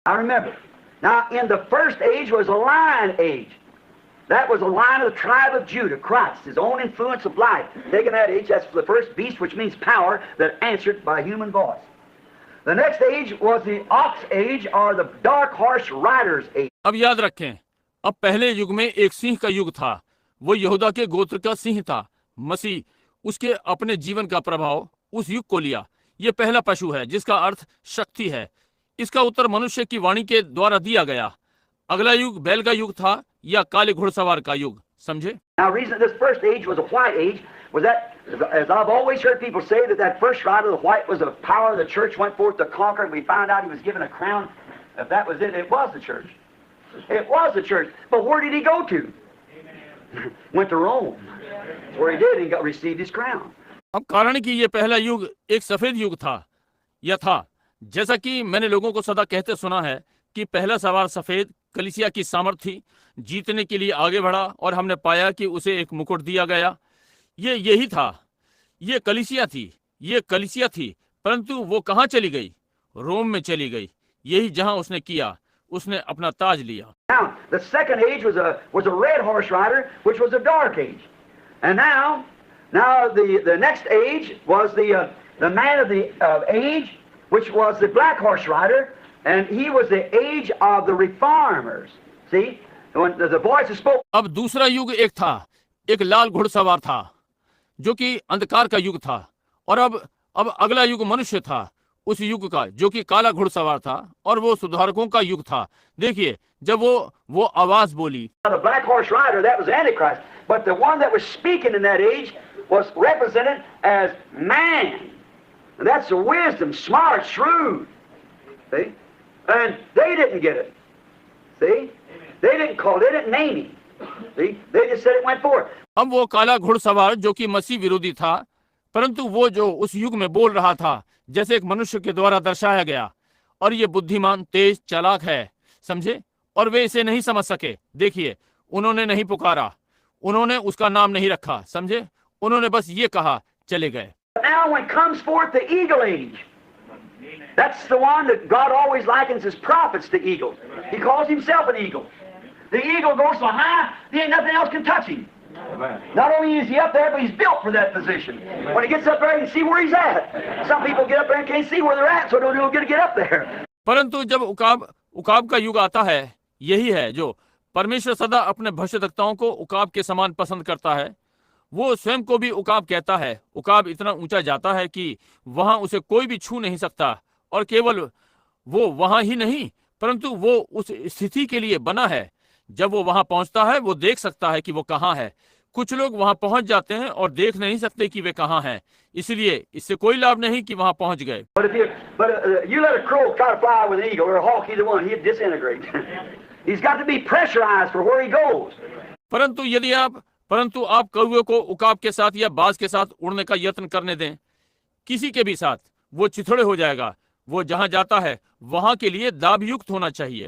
I remember. Now, in the first age was a lion age. That was a lion of the tribe of Judah, Christ, his own influence of life. Taking that age, that's the first beast, which means power that answered by human voice. The next age was the ox age, or the dark horse rider's age. अब याद रखें, अब पहले युग में एक सिंह का युग था। वो यहूदा के गोत्र का सिंह था। मसीह उसके अपने जीवन का प्रभाव उस युग को लिया। ये पहला पशु है जिसका अर्थ शक्ति है। इसका उत्तर मनुष्य की वाणी के द्वारा दिया गया। अगला युग बैल का युग था या काले घुड़सवार का युग। समझे? Now, reason this first age was a white age was that, as I've always heard people say, that first rider, the white, was the power of the church went forth to conquer, and we found out he was given a crown. If that was it, it was the church. It was the church. But where did he go to? Went to Rome. That's where he did. He received his crown. अब कारण कि ये पहला युग एक सफेद युग था या था, जैसा कि मैंने लोगों को सदा कहते सुना है कि पहला सवार सफेद कलीसिया की सामर्थ थी, जीतने के लिए आगे बढ़ा और हमने पाया कि उसे एक मुकुट दिया गया। ये यही था, ये कलीसिया थी, परंतु वो कहाँ चली गई? रोम में चली गई। यही जहां उसने किया, उसने अपना ताज लिया। Now, the second age was a red horse rider, which was a dark age. And now the next age was the man of the age, which was the black horse rider, and he was the age of the reformers. See, when the voice spoke. अब दूसरा युग एक था, एक लाल घुड़सवार था, जो कि अंधकार का युग था, और अब अगला युग मनुष्य था, उस युग का जो कि काला घुड़सवार था, और वो सुधारकों का युग था। देखिए, जब वो आवाज बोली, The black horse rider, that was Antichrist, but the one that was speaking in that age was represented as man. And that's the wisdom, smart, shrewd. See? And they didn't get it. See? They didn't name him. See? They just said it went forth. अब वो काला घुड़सवार जो कि मसीह विरोधी था, परंतु वो जो उस युग में बोल रहा था जैसे एक मनुष्य के द्वारा दर्शाया गया, और ये बुद्धिमान, तेज, चालाक है। समझे? और वे इसे नहीं समझ सके। देखिए, उन्होंने नहीं पुकारा, उन्होंने उसका नाम नहीं रखा। समझे? उन्होंने बस ये कहा, चले गए। Now when comes forth the eagle age, that's the one that God always likens his prophets to eagles. He calls himself an eagle. The eagle goes so high, there ain't nothing else can touch him. Not only is he up there, but he's built for that position. When he gets up there, he can see where he's at. Some people get up there and can't see where they're at, so they don't get up there. परंतु जब उकाब का युग आता है, यही है जो परमेश्वर सदा अपने भविष्यद्वक्ताओं को उकाब के समान पसंद करता है। वो स्वयं को भी उकाब कहता है। उकाब इतना ऊंचा जाता है कि वहां उसे कोई भी छू नहीं सकता, और केवल वो वहां ही नहीं, परंतु वो उस स्थिति के लिए बना है। जब वो वहां पहुंचता है, वो देख सकता है कि वो कहाँ है। कुछ लोग वहां पहुंच जाते हैं और देख नहीं सकते कि वे कहाँ हैं, इसलिए इससे कोई लाभ नहीं कि वहां पहुंच गए। You let a crow try to fly with an eagle or a hawk, either one, he'd disintegrate. He's got to be pressurized for where he goes. परंतु आप कौवे को उकाब के साथ या बाज के साथ उड़ने का यत्न करने दें, किसी के भी साथ, वो चिथड़े हो जाएगा। वो जहां जाता है वहां के लिए दाब युक्त होना चाहिए।